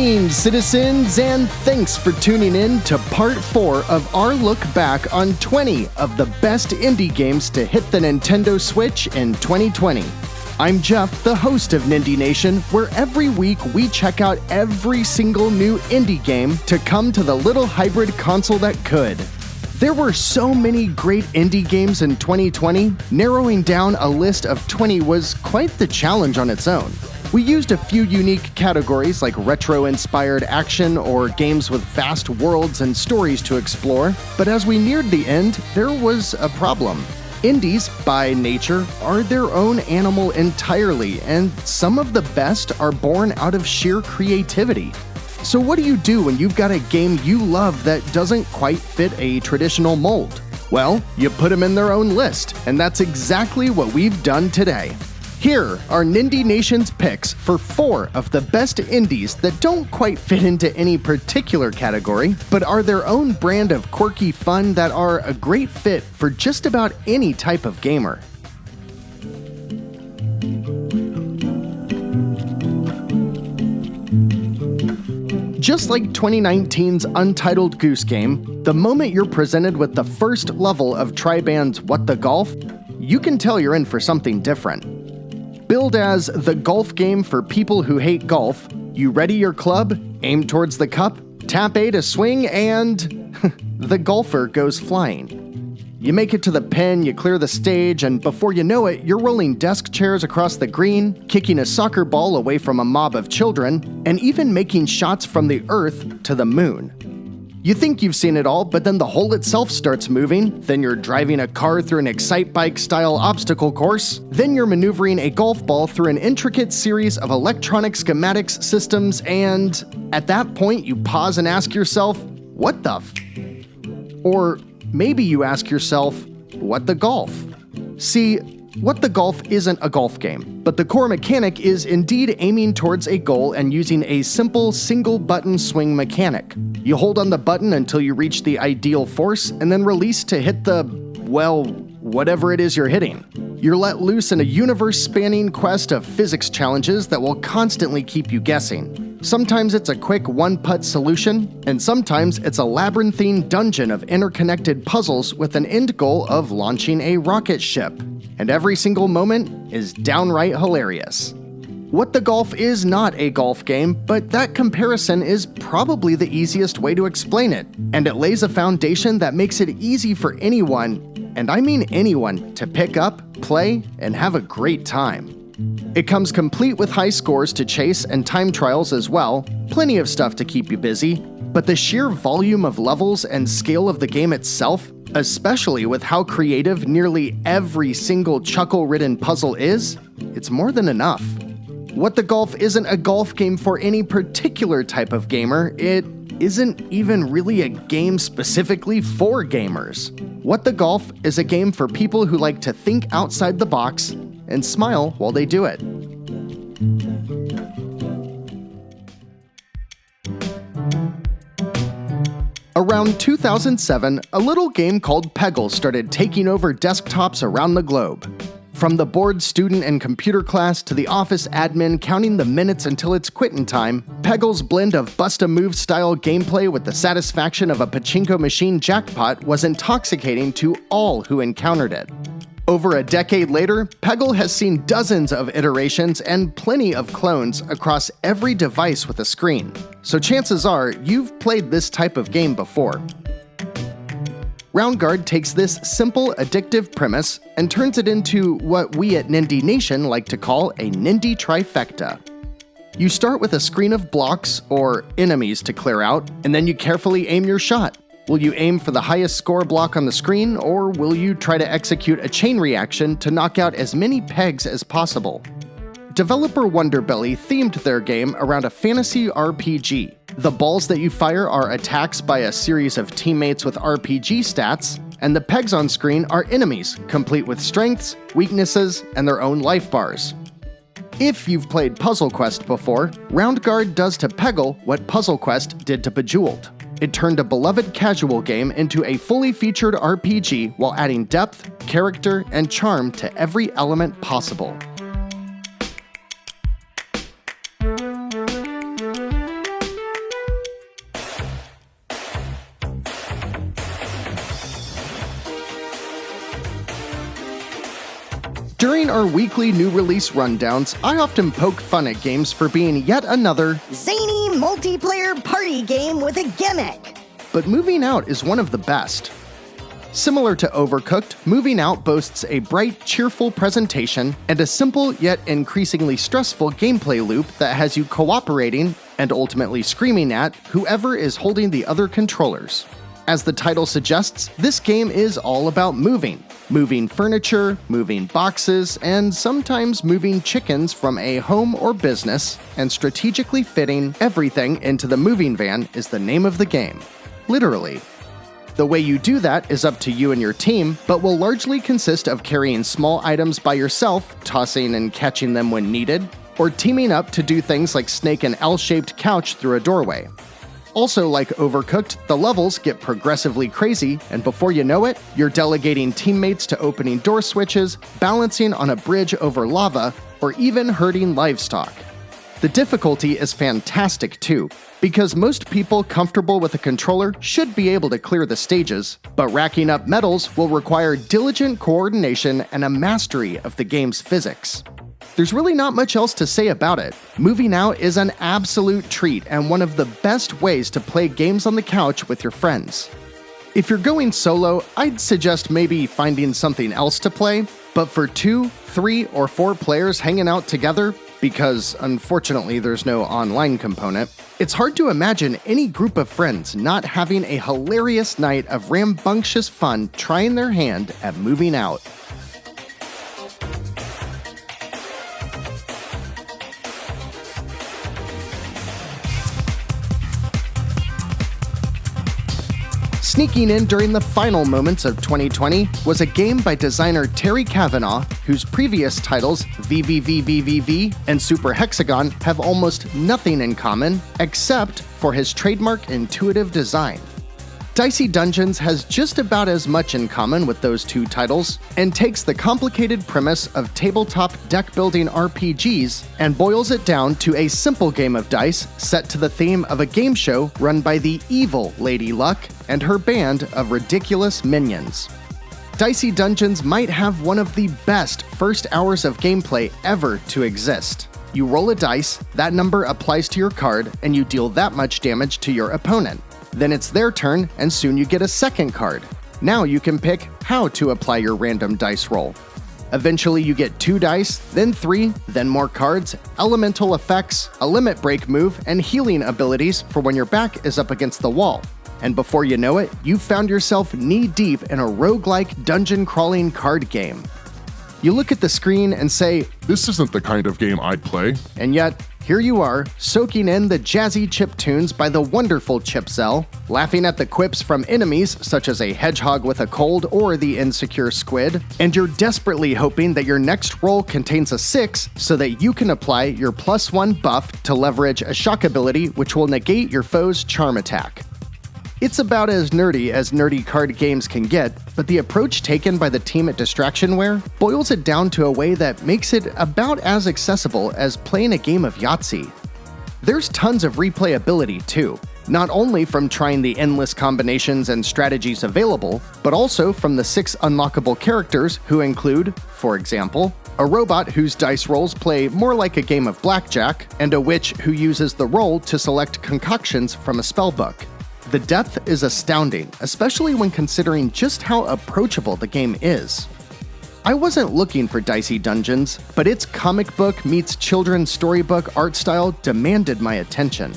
Greetings, citizens, and thanks for tuning in to part 4 of our look back on 20 of the best indie games to hit the Nintendo Switch in 2020. I'm Jeff, the host of Nindie Nation, where every week we check out every single new indie game to come to the little hybrid console that could. There were so many great indie games in 2020, narrowing down a list of 20 was quite the challenge on its own. We used a few unique categories like retro-inspired action or games with vast worlds and stories to explore, but as we neared the end, there was a problem. Indies, by nature, are their own animal entirely, and some of the best are born out of sheer creativity. So what do you do when you've got a game you love that doesn't quite fit a traditional mold? Well, you put them in their own list, and that's exactly what we've done today. Here are Nindie Nation's picks for 4 of the best indies that don't quite fit into any particular category, but are their own brand of quirky fun that are a great fit for just about any type of gamer. Just like 2019's Untitled Goose Game, the moment you're presented with the first level of Triband's What the Golf, you can tell you're in for something different. Billed as the golf game for people who hate golf, you ready your club, aim towards the cup, tap A to swing, and the golfer goes flying. You make it to the pin, you clear the stage, and before you know it, you're rolling desk chairs across the green, kicking a soccer ball away from a mob of children, and even making shots from the Earth to the moon. You think you've seen it all, but then the hole itself starts moving, then you're driving a car through an Excite-Bike-style obstacle course, then you're maneuvering a golf ball through an intricate series of electronic schematics systems, and at that point you pause and ask yourself, what the f? Or maybe you ask yourself, what the golf? See, What the Golf isn't a golf game, but the core mechanic is indeed aiming towards a goal and using a simple single-button swing mechanic. You hold on the button until you reach the ideal force, and then release to hit the, well, whatever it is you're hitting. You're let loose in a universe-spanning quest of physics challenges that will constantly keep you guessing. Sometimes it's a quick one-putt solution, and sometimes it's a labyrinthine dungeon of interconnected puzzles with an end goal of launching a rocket ship. And every single moment is downright hilarious. What the Golf is not a golf game, but that comparison is probably the easiest way to explain it, and it lays a foundation that makes it easy for anyone, and I mean anyone, to pick up, play, and have a great time. It comes complete with high scores to chase and time trials as well, plenty of stuff to keep you busy, but the sheer volume of levels and scale of the game itself, especially with how creative nearly every single chuckle-ridden puzzle is, it's more than enough. What the Golf isn't a golf game for any particular type of gamer, it isn't even really a game specifically for gamers. What the Golf is a game for people who like to think outside the box and smile while they do it. Around 2007, a little game called Peggle started taking over desktops around the globe. From the bored student in computer class to the office admin counting the minutes until it's quitting time, Peggle's blend of bust-a-move style gameplay with the satisfaction of a pachinko machine jackpot was intoxicating to all who encountered it. Over a decade later, Peggle has seen dozens of iterations and plenty of clones across every device with a screen, so chances are you've played this type of game before. Roundguard takes this simple, addictive premise and turns it into what we at Nindie Nation like to call a Nindie trifecta. You start with a screen of blocks, or enemies, to clear out, and then you carefully aim your shot. Will you aim for the highest score block on the screen, or will you try to execute a chain reaction to knock out as many pegs as possible? Developer Wonderbelly themed their game around a fantasy RPG. The balls that you fire are attacks by a series of teammates with RPG stats, and the pegs on screen are enemies, complete with strengths, weaknesses, and their own life bars. If you've played Puzzle Quest before, Roundguard does to Peggle what Puzzle Quest did to Bejeweled. It turned a beloved casual game into a fully featured RPG while adding depth, character, and charm to every element possible. During our weekly new release rundowns, I often poke fun at games for being yet another zany multiplayer party game with a gimmick. But Moving Out is one of the best. Similar to Overcooked, Moving Out boasts a bright, cheerful presentation and a simple yet increasingly stressful gameplay loop that has you cooperating and ultimately screaming at whoever is holding the other controllers. As the title suggests, this game is all about moving. Moving furniture, moving boxes, and sometimes moving chickens from a home or business, and strategically fitting everything into the moving van is the name of the game. Literally. The way you do that is up to you and your team, but will largely consist of carrying small items by yourself, tossing and catching them when needed, or teaming up to do things like snake an L-shaped couch through a doorway. Also, like Overcooked, the levels get progressively crazy, and before you know it, you're delegating teammates to opening door switches, balancing on a bridge over lava, or even herding livestock. The difficulty is fantastic too, because most people comfortable with a controller should be able to clear the stages, but racking up medals will require diligent coordination and a mastery of the game's physics. There's really not much else to say about it. Moving Out is an absolute treat and one of the best ways to play games on the couch with your friends. If you're going solo, I'd suggest maybe finding something else to play, but for 2, 3, or 4 players hanging out together, because unfortunately there's no online component, it's hard to imagine any group of friends not having a hilarious night of rambunctious fun trying their hand at Moving Out. Sneaking in during the final moments of 2020 was a game by designer Terry Cavanaugh, whose previous titles VVVVVV and Super Hexagon have almost nothing in common except for his trademark intuitive design. Dicey Dungeons has just about as much in common with those two titles and takes the complicated premise of tabletop deck-building RPGs and boils it down to a simple game of dice set to the theme of a game show run by the evil Lady Luck and her band of ridiculous minions. Dicey Dungeons might have one of the best first hours of gameplay ever to exist. You roll a dice, that number applies to your card, and you deal that much damage to your opponent. Then it's their turn, and soon you get a second card. Now you can pick how to apply your random dice roll. Eventually you get 2 dice, then 3, then more cards, elemental effects, a limit break move, and healing abilities for when your back is up against the wall. And before you know it, you've found yourself knee-deep in a roguelike dungeon-crawling card game. You look at the screen and say, "This isn't the kind of game I'd play." And yet, here you are, soaking in the jazzy chip tunes by the wonderful Chipcell, laughing at the quips from enemies such as a hedgehog with a cold or the insecure squid, and you're desperately hoping that your next roll contains a 6 so that you can apply your +1 buff to leverage a shock ability which will negate your foe's charm attack. It's about as nerdy card games can get, but the approach taken by the team at Distractionware boils it down to a way that makes it about as accessible as playing a game of Yahtzee. There's tons of replayability too, not only from trying the endless combinations and strategies available, but also from the 6 unlockable characters who include, for example, a robot whose dice rolls play more like a game of blackjack, and a witch who uses the roll to select concoctions from a spellbook. The depth is astounding, especially when considering just how approachable the game is. I wasn't looking for Dicey Dungeons, but its comic book meets children's storybook art style demanded my attention.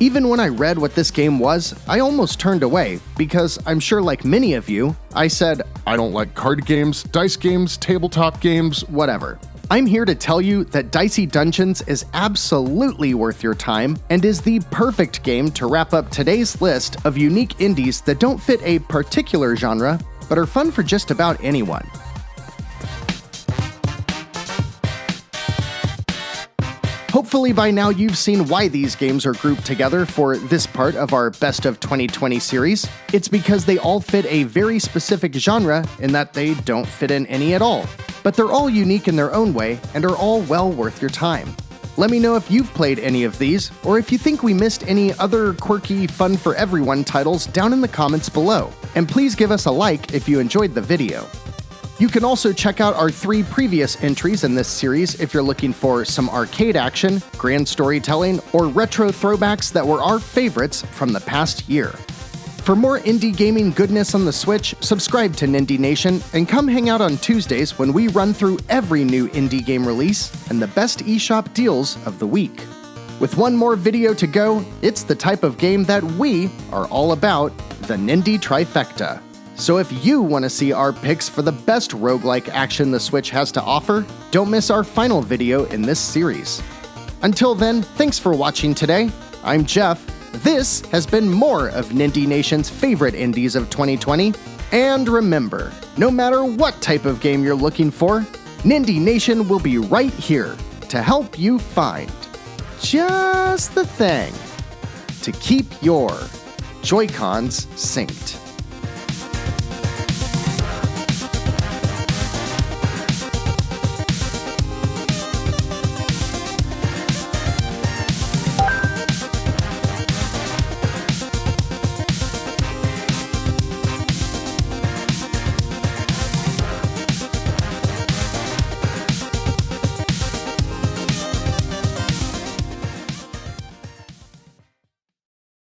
Even when I read what this game was, I almost turned away, because I'm sure like many of you, I said, "I don't like card games, dice games, tabletop games, whatever." I'm here to tell you that Dicey Dungeons is absolutely worth your time and is the perfect game to wrap up today's list of unique indies that don't fit a particular genre, but are fun for just about anyone. Hopefully by now you've seen why these games are grouped together for this part of our Best of 2020 series. It's because they all fit a very specific genre in that they don't fit in any at all. But they're all unique in their own way and are all well worth your time. Let me know if you've played any of these, or if you think we missed any other quirky, fun for everyone titles down in the comments below. And please give us a like if you enjoyed the video. You can also check out our 3 previous entries in this series if you're looking for some arcade action, grand storytelling, or retro throwbacks that were our favorites from the past year. For more indie gaming goodness on the Switch, subscribe to Nindie Nation and come hang out on Tuesdays when we run through every new indie game release and the best eShop deals of the week. With one more video to go, it's the type of game that we are all about, the Nindie Trifecta. So if you want to see our picks for the best roguelike action the Switch has to offer, don't miss our final video in this series. Until then, thanks for watching today. I'm Jeff. This has been more of Nindie Nation's favorite indies of 2020. And remember, no matter what type of game you're looking for, Nindie Nation will be right here to help you find just the thing to keep your Joy-Cons synced.